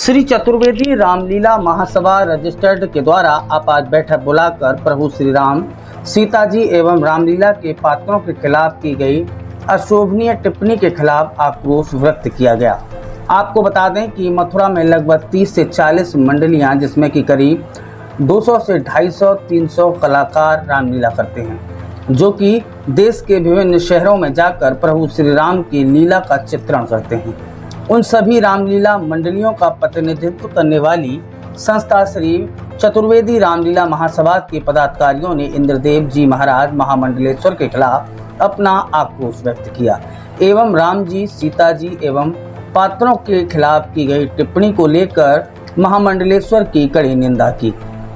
श्री चतुर्वेदी रामलीला महासभा registered के द्वारा आपात बैठक बुलाकर प्रभु श्री राम, सीता जी एवं रामलीला के पात्रों के खिलाफ की गई अशोभनीय टिप्पणी के खिलाफ आक्रोश व्यक्त किया गया। आपको बता दें कि मथुरा में लगभग 30 से 40 मंडलियां, जिसमें कि करीब 200 से 250-300 कलाकार रामलीला करते हैं, जो कि देश के विभिन्न शहरों में जाकर प्रभु श्री राम की लीला का चित्रण करते हैं। उन सभी रामलीला मंडलियों का प्रतिनिधित्व करने वाली संस्था श्री चतुर्वेदी रामलीला महासभा के पदाधिकारियों ने इंद्रदेव जी महाराज महामंडलेश्वर के खिलाफ अपना आक्रोश व्यक्त किया एवं राम जी, सीता जी एवं पात्रों के खिलाफ की गई टिप्पणी को लेकर महामंडलेश्वर की कड़ी निंदा की।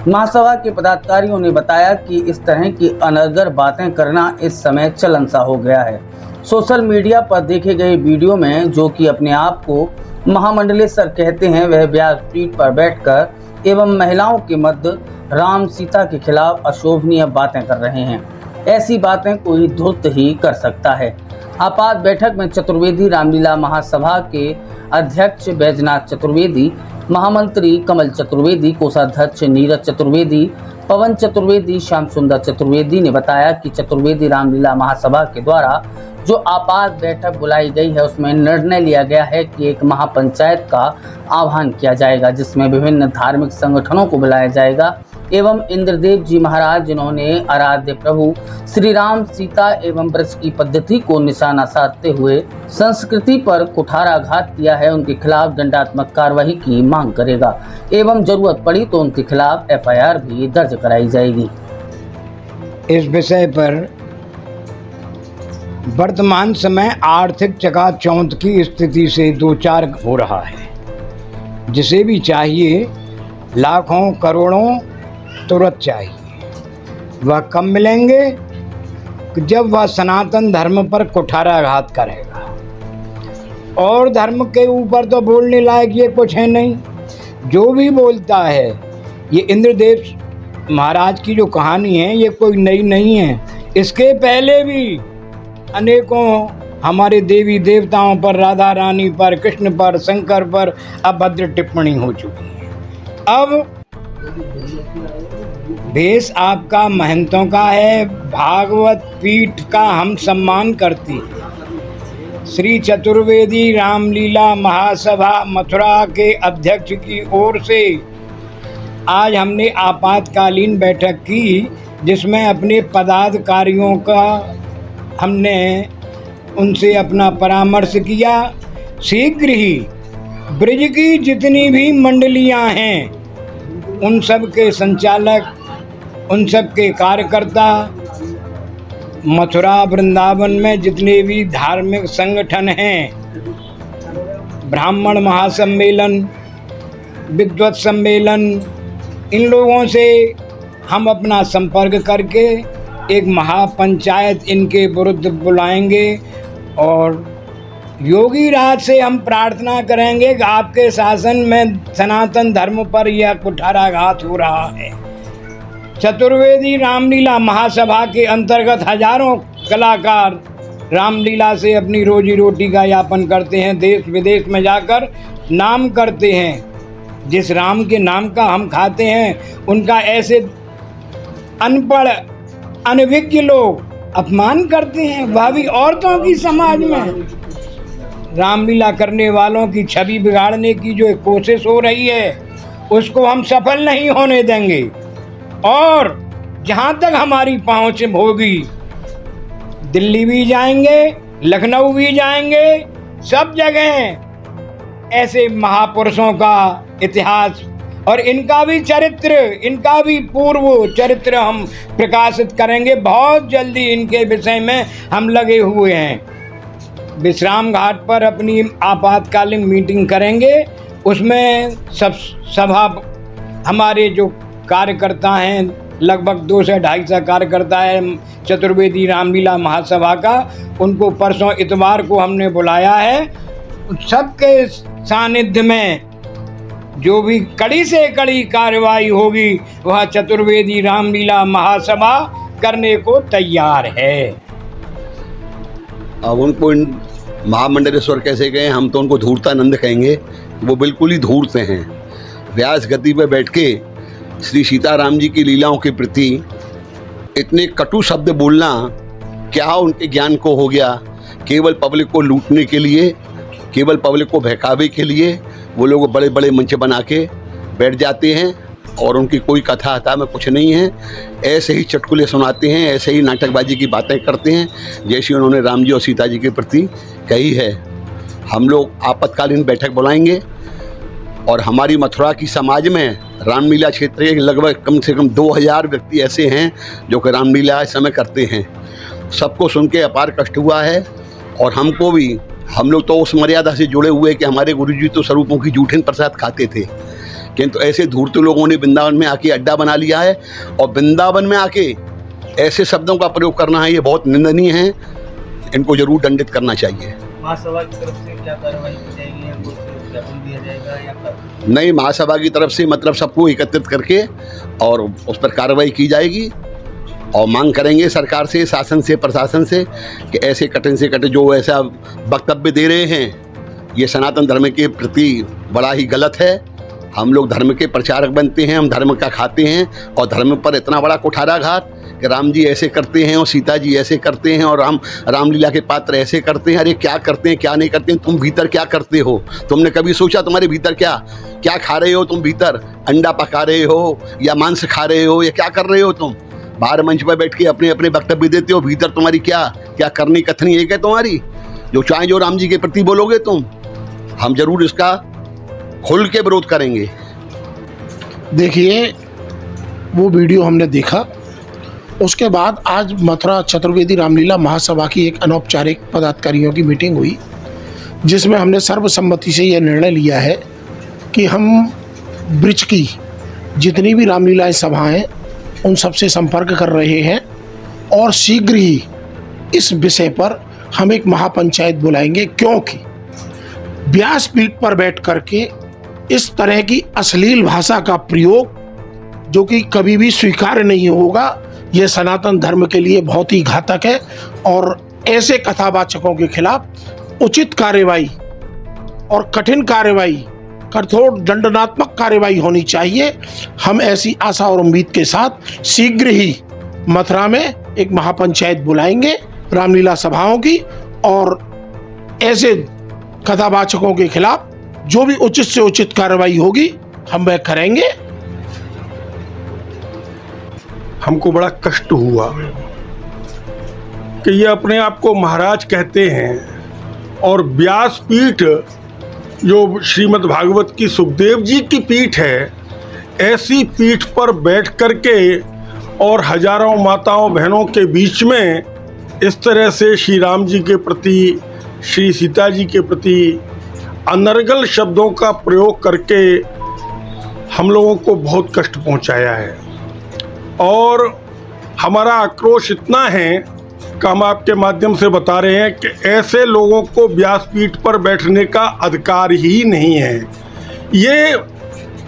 महासभा के पदाधिकारियों ने बताया कि इस तरह की अनर्गल बातें करना इस समय चलन सा हो गया है। सोशल मीडिया पर देखे गए वीडियो में जो कि अपने आप को महामंडलेश्वर कहते हैं, वह व्यासपीठ पर बैठकर एवं महिलाओं के मध्य राम सीता के खिलाफ अशोभनीय बातें कर रहे हैं। ऐसी बातें कोई धूर्त ही कर सकता है। आपात बैठक में चतुर्वेदी रामलीला महासभा के अध्यक्ष बैजनाथ चतुर्वेदी, महामंत्री कमल चतुर्वेदी, कोषाध्यक्ष नीरज चतुर्वेदी, पवन चतुर्वेदी, श्याम सुंदर चतुर्वेदी ने बताया कि चतुर्वेदी रामलीला महासभा के द्वारा जो आपात बैठक बुलाई गई है, उसमें निर्णय लिया गया है कि एक महापंचायत का आह्वान किया जाएगा, जिसमें विभिन्न धार्मिक संगठनों को बुलाया जाएगा एवं इंद्रदेव जी महाराज, जिन्होंने आराध्य प्रभु श्री राम, सीता एवं ब्रज की पद्धति को निशाना साधते हुए संस्कृति पर कुठाराघात किया है, उनके खिलाफ दंडात्मक कार्रवाई की मांग करेगा एवं जरूरत पड़ी तो उनके खिलाफ FIR भी दर्ज कराई जाएगी। इस विषय पर वर्तमान समय आर्थिक चकाचौंध की स्थिति से दो चार हो रहा है। जिसे भी चाहिए लाखों करोड़ों तुरंत चाहिए, वह कब मिलेंगे जब वह सनातन धर्म पर कुठाराघात करेगा। और धर्म के ऊपर तो बोलने लायक ये कुछ है नहीं। जो भी बोलता है, ये इंद्रदेव महाराज की जो कहानी है, ये कोई नई नहीं है। इसके पहले भी अनेकों हमारे देवी देवताओं पर, राधा रानी पर, कृष्ण पर, शंकर पर अभद्र टिप्पणी हो चुकी है। अब देश आपका महंतों का है, भागवत पीठ का हम सम्मान करते हैं। श्री चतुर्वेदी रामलीला महासभा मथुरा के अध्यक्ष की ओर से आज हमने आपातकालीन बैठक की, जिसमें अपने पदाधिकारियों का हमने उनसे अपना परामर्श किया। शीघ्र ही ब्रज की जितनी भी मंडलियां हैं, उन सब के संचालक, उन सब के कार्यकर्ता, मथुरा वृंदावन में जितने भी धार्मिक संगठन हैं, ब्राह्मण महासम्मेलन, विद्वत सम्मेलन, इन लोगों से हम अपना संपर्क करके एक महापंचायत इनके विरुद्ध बुलाएंगे और योगी राज से हम प्रार्थना करेंगे कि आपके शासन में सनातन धर्म पर यह कुठाराघात हो रहा है। चतुर्वेदी रामलीला महासभा के अंतर्गत हजारों कलाकार रामलीला से अपनी रोजी रोटी का यापन करते हैं, देश विदेश में जाकर नाम करते हैं। जिस राम के नाम का हम खाते हैं, उनका ऐसे अनपढ़ अनभिज्ञ लोग अपमान करते हैं, वह भी औरतों की समाज में। रामलीला करने वालों की छवि बिगाड़ने की जो एक कोशिश हो रही है, उसको हम सफल नहीं होने देंगे। और जहाँ तक हमारी पहुँच होगी, दिल्ली भी जाएंगे, लखनऊ भी जाएंगे, सब जगह ऐसे महापुरुषों का इतिहास और इनका भी चरित्र, इनका भी पूर्व चरित्र हम प्रकाशित करेंगे। बहुत जल्दी इनके विषय में हम लगे हुए हैं। विश्राम घाट पर अपनी आपातकालीन मीटिंग करेंगे। उसमें सभा हमारे जो कार्यकर्ता हैं, लगभग 200 से 250 कार्यकर्ता है चतुर्वेदी रामलीला महासभा का, उनको परसों इतवार को हमने बुलाया है। सबके सानिध्य में जो भी कड़ी से कड़ी कार्रवाई होगी, वह चतुर्वेदी रामलीला महासभा करने को तैयार है। अब उनको महामंडलेश्वर कैसे गए, हम तो उनको धूर्तानंद कहेंगे, वो बिल्कुल ही धूर्त हैं। व्यास गद्दी पर बैठ के श्री सीताराम जी की लीलाओं के प्रति इतने कटु शब्द बोलना, क्या उनके ज्ञान को हो गया? केवल पब्लिक को लूटने के लिए, केवल पब्लिक को बहकावे के लिए वो लोग बड़े बड़े मंच बना के बैठ जाते हैं और उनकी कोई कथा आता में कुछ नहीं है। ऐसे ही चुटकुले सुनाते हैं, ऐसे ही नाटकबाजी की बातें करते हैं, जैसी उन्होंने राम जी और सीता जी के प्रति कही है। हम लोग आपातकालीन बैठक बुलाएंगे और हमारी मथुरा की समाज में रामलीला क्षेत्र के लगभग कम से कम 2000 व्यक्ति ऐसे हैं जो कि रामलीला इस समय करते हैं। सबको सुन के अपार कष्ट हुआ है और हमको भी, हम लोग तो उस मर्यादा से जुड़े हुए कि हमारे गुरुजी तो स्वरूपों की जूठन प्रसाद खाते थे, किंतु ऐसे धूर्त लोगों ने वृंदावन में आके अड्डा बना लिया है और वृंदावन में आके ऐसे शब्दों का प्रयोग करना है, ये बहुत निंदनीय है। इनको जरूर दंडित करना चाहिए। महासभा की तरफ से क्या कार्रवाई की जाएगी या कुछ ज्ञापन दिया जाएगा या कब? नहीं, महासभा की तरफ से मतलब सबको एकत्रित करके और उस पर कार्रवाई की जाएगी और मांग करेंगे सरकार से, शासन से, प्रशासन से कि ऐसे कठिन से कठिन जो ऐसा वक्तव्य दे रहे हैं, ये सनातन धर्म के प्रति बड़ा ही गलत है। हम लोग धर्म के प्रचारक बनते हैं, हम धर्म का खाते हैं और धर्म पर इतना बड़ा कुठाराघात कि राम जी ऐसे करते हैं और सीता जी ऐसे करते हैं और रामलीला के पात्र ऐसे करते हैं। अरे क्या करते हैं, क्या नहीं करते हैं? तुम भीतर क्या करते हो? तुमने कभी सोचा तुम्हारे भीतर क्या खा रहे हो? तुम भीतर अंडा पका रहे हो या मांस खा रहे हो या क्या कर रहे हो? तुम बाहर मंच पर बैठ के अपने अपने वक्तव्य देते हो, भीतर तुम्हारी क्या करनी कथनी एक है तुम्हारी, जो चाहे जो राम जी के प्रति बोलोगे तुम। हम जरूर इसका खुल के विरोध करेंगे। देखिए, वो वीडियो हमने देखा, उसके बाद आज मथुरा चतुर्वेदी रामलीला महासभा की एक अनौपचारिक पदाधिकारियों की मीटिंग हुई, जिसमें हमने सर्वसम्मति से यह निर्णय लिया है कि हम ब्रिज की जितनी भी रामलीला सभाएं उन सबसे संपर्क कर रहे हैं और शीघ्र ही इस विषय पर हम एक महापंचायत बुलाएंगे, क्योंकि व्यासपीठ पर बैठ करके इस तरह की अश्लील भाषा का प्रयोग, जो कि कभी भी स्वीकार्य नहीं होगा, यह सनातन धर्म के लिए बहुत ही घातक है और ऐसे कथावाचकों के खिलाफ उचित कार्रवाई और कठिन कार्रवाई, कठोर दंडनात्मक कार्रवाई होनी चाहिए। हम ऐसी आशा और उम्मीद के साथ शीघ्र ही मथुरा में एक महापंचायत बुलाएंगे रामलीला सभाओं की और ऐसे कथावाचकों के खिलाफ जो भी उचित से उचित कार्रवाई होगी हम वह करेंगे। हमको बड़ा कष्ट हुआ कि ये अपने आप को महाराज कहते हैं और व्यासपीठ जो श्रीमद् भागवत की सुखदेव जी की पीठ है, ऐसी पीठ पर बैठ करके और हजारों माताओं बहनों के बीच में इस तरह से श्री राम जी के प्रति, श्री सीता जी के प्रति अनर्गल शब्दों का प्रयोग करके हम लोगों को बहुत कष्ट पहुंचाया है। और हमारा आक्रोश इतना है कि हम आपके माध्यम से बता रहे हैं कि ऐसे लोगों को व्यासपीठ पर बैठने का अधिकार ही नहीं है। ये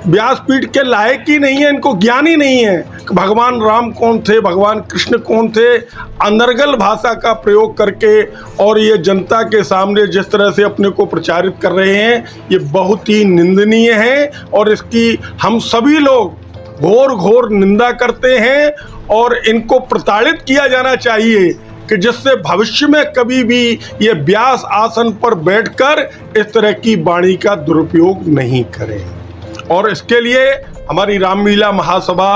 व्यासपीठ के लायक ही नहीं है, इनको ज्ञान ही नहीं है कि भगवान राम कौन थे, भगवान कृष्ण कौन थे। अनर्गल भाषा का प्रयोग करके और ये जनता के सामने जिस तरह से अपने को प्रचारित कर रहे हैं, ये बहुत ही निंदनीय है और इसकी हम सभी लोग घोर घोर निंदा करते हैं और इनको प्रताड़ित किया जाना चाहिए कि जिससे भविष्य में कभी भी ये व्यास आसन पर बैठकर इस तरह की वाणी का दुरुपयोग नहीं करें। और इसके लिए हमारी रामलीला महासभा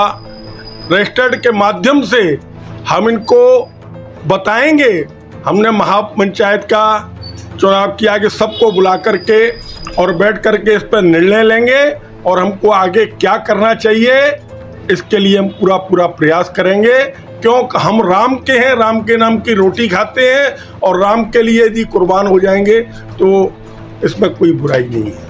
रजिस्टर्ड के माध्यम से हम इनको बताएंगे। हमने महापंचायत का चुनाव किया कि सबको बुला करके और बैठ करके इस पर निर्णय लेंगे और हमको आगे क्या करना चाहिए इसके लिए हम पूरा प्रयास करेंगे, क्योंकि हम राम के हैं, राम के नाम की रोटी खाते हैं और राम के लिए यदि कुर्बान हो जाएंगे तो इसमें कोई बुराई नहीं है।